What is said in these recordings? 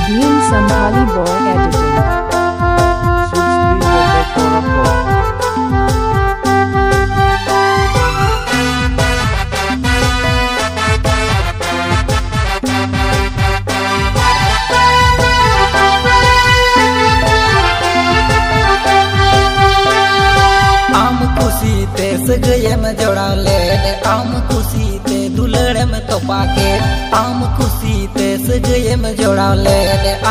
Being Santhali Boy Editing. सगये में जोड़ा ले आम खुशी ते दुलड़े में तो पाके आम खुशी ते सगये में जोड़ा ले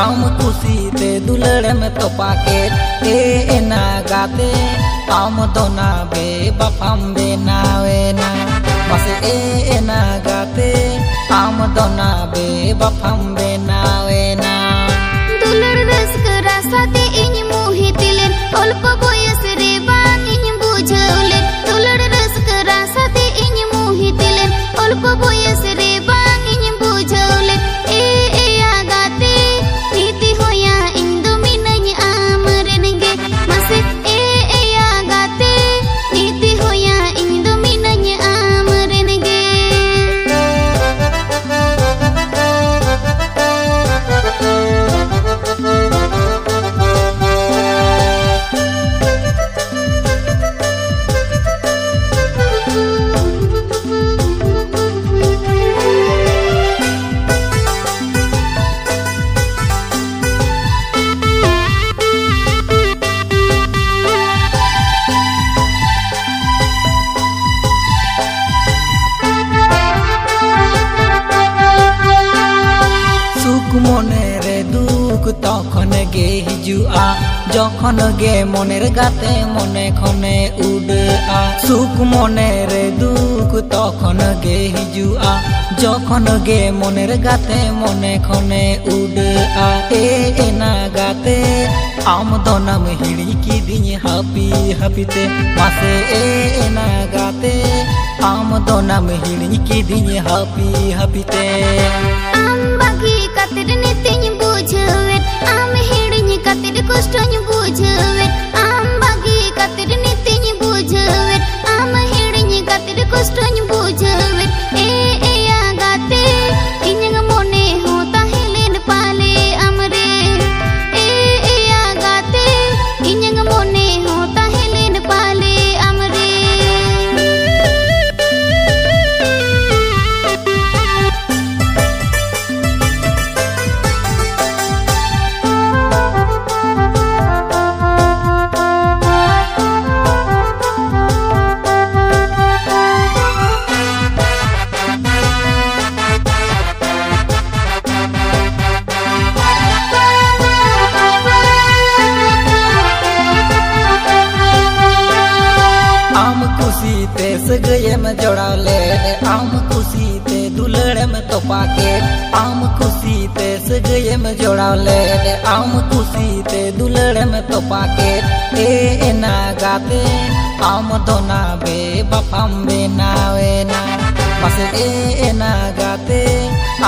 आम खुशी ते दुलड़े में तो पाके ए ना गाते आम दोना बे बफाम बे नावे ना बस ए ना गाते आम दोना बे बफाम बे नावे ना दुलड़ रस्क रासाते इन मुहि तिलेन अल्प बयस रे बांग इन बुझौले दुलड़ रस्क रासाते इन मुहि तिलेन अल्प बयस रे बांग इन बुझौले ए आगाते नीति होया इन दो मिनኝ आमरनगे मसे ए आगाते नीति होया इन दो मिनኝ आमरनगे मने रे दुख तखन गे हिजुआ जखन गे मनेर गाते मने खने उड़ा सुख मने रे दुख तखन गे हिजुआ जखन गे मनेर गाते मने खने उड़ा ए ना गाते आम दोनाम हिड़ी की दिन हापी हापीते मासे ए ना गाते आम दोनाम हिड़ी की दिन हापी हापीते आम बागी katir nitinya bujuwet am hidinya katir kostanya bujuwet am bagi katir nitinya bujuwet am hidinya katir kostanya bujuwet agate inyang mone hota helen pale amre agate inyang mone hota helen pale amre सगये में जोड़ा ले आम खुशी ते दुलड़े में तो पाके आम खुशी ते सगये में जोड़ा ले आम खुशी ते दुलड़े में तो पाके ए ना गाते आम दोना बे बफाम बे नावे ना बस ए ना गाते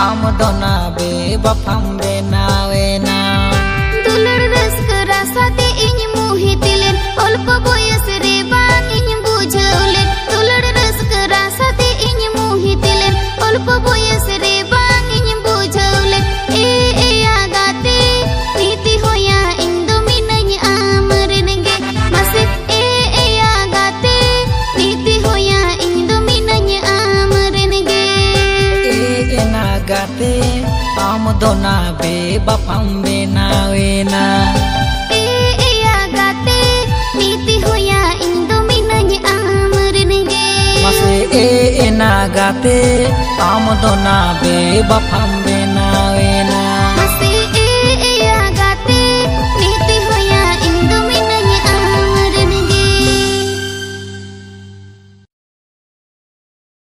आम दोना बे बफाम बे नावे ना दुलड़ रस्क रासाते इन मुहि तिलेन अल्प बयस रे बांग इन बुझौले दुलड़ रस्क रासाते इन मुहि तिलेन अल्प बयस रे बांग इन बुझौले ए आगाते नीति होया इन दो मिनኝ आमरनगे मसे ए आगाते नीति होया इन दो मिनኝ आमरनगे ए ना गाते आम दोना बे बफाम बे नावे ना agate नीति होया इन दो मिनኝ आमरनगे मसे ए ना गाते आम दोना बे बफाम